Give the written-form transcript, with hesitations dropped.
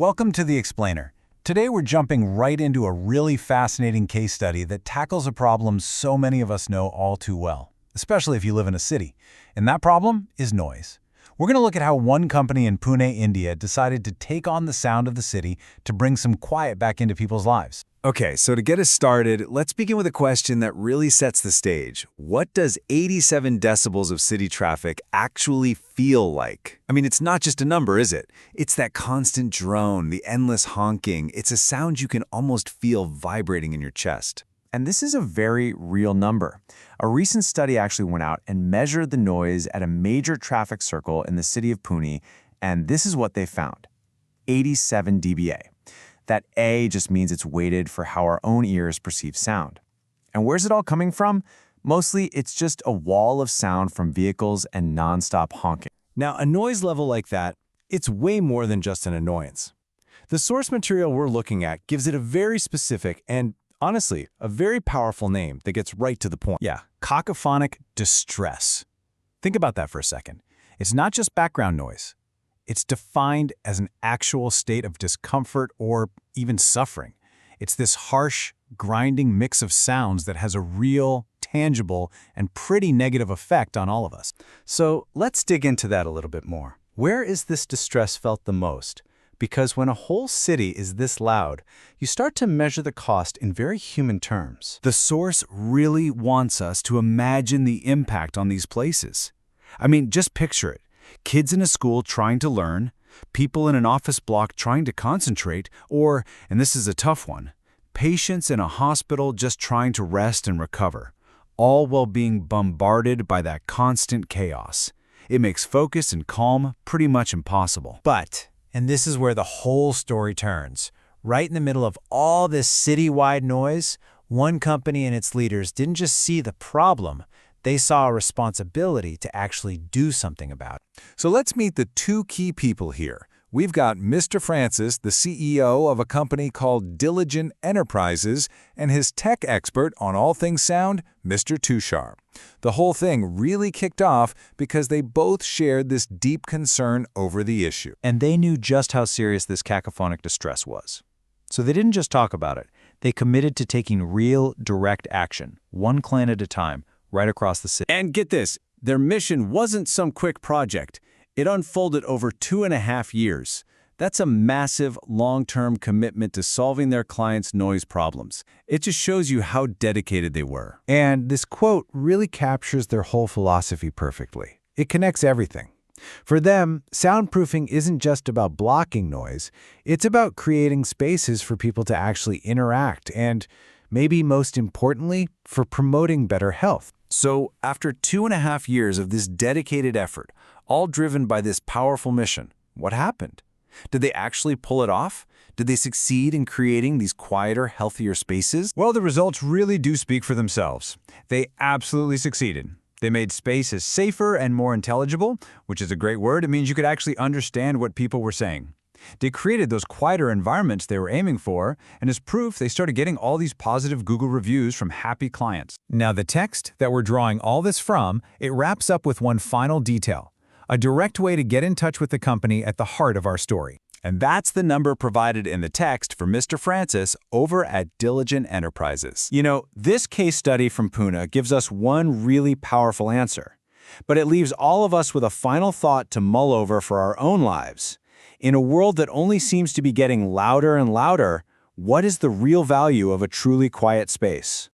Welcome to The Explainer. Today we're jumping right into a really fascinating case study that tackles a problem so many of us know all too well, especially if you live in a city. And that problem is noise. We're going to look at how one company in Pune, India decided to take on the sound of the city to bring some quiet back into people's lives. Okay, so to get us started, let's begin with a question that really sets the stage. What does 87 decibels of city traffic actually feel like? I mean, it's not just a number, is it? It's that constant drone, the endless honking. It's a sound you can almost feel vibrating in your chest. And this is a very real number. A recent study actually went out and measured the noise at a major traffic circle in the city of Pune, and this is what they found: 87 dBA. That A just means it's weighted for how our own ears perceive sound. And where's it all coming from? Mostly, it's just a wall of sound from vehicles and nonstop honking. Now, a noise level like that, it's way more than just an annoyance. The source material we're looking at gives it a very specific and, honestly, a very powerful name that gets right to the point. Yeah, cacophonic distress. Think about that for a second. It's not just background noise. It's defined as an actual state of discomfort or even suffering. It's this harsh, grinding mix of sounds that has a real, tangible, and pretty negative effect on all of us. So let's dig into that a little bit more. Where is this distress felt the most? Because when a whole city is this loud, you start to measure the cost in very human terms. The source really wants us to imagine the impact on these places. I mean, just picture it. Kids in a school trying to learn, people in an office block trying to concentrate, or, and this is a tough one, patients in a hospital just trying to rest and recover, all while being bombarded by that constant chaos. It makes focus and calm pretty much impossible. But, and this is where the whole story turns, right in the middle of all this citywide noise, one company and its leaders didn't just see the problem, they saw a responsibility to actually do something about it. So let's meet the two key people here. We've got Mr. Francis, the CEO of a company called Diligent Enterprises, and his tech expert on all things sound, Mr. Tushar. The whole thing really kicked off because they both shared this deep concern over the issue. And they knew just how serious this cacophonic distress was. So they didn't just talk about it. They committed to taking real, direct action, one client at a time, right across the city. And get this, their mission wasn't some quick project. It unfolded over 2.5 years. That's a massive, long-term commitment to solving their clients' noise problems. It just shows you how dedicated they were. And this quote really captures their whole philosophy perfectly. It connects everything. For them, soundproofing isn't just about blocking noise. It's about creating spaces for people to actually interact and, maybe most importantly, for promoting better health. So, after 2.5 years of this dedicated effort, all driven by this powerful mission, what happened? Did they actually pull it off? Did they succeed in creating these quieter, healthier spaces? Well, the results really do speak for themselves. They absolutely succeeded. They made spaces safer and more intelligible, which is a great word. It means you could actually understand what people were saying. They created those quieter environments they were aiming for, and as proof, they started getting all these positive Google reviews from happy clients. Now, the text that we're drawing all this from, it wraps up with one final detail, a direct way to get in touch with the company at the heart of our story. And that's the number provided in the text for Mr. Francis over at Diligent Enterprises. You know, this case study from Pune gives us one really powerful answer, but it leaves all of us with a final thought to mull over for our own lives. In a world that only seems to be getting louder and louder, what is the real value of a truly quiet space?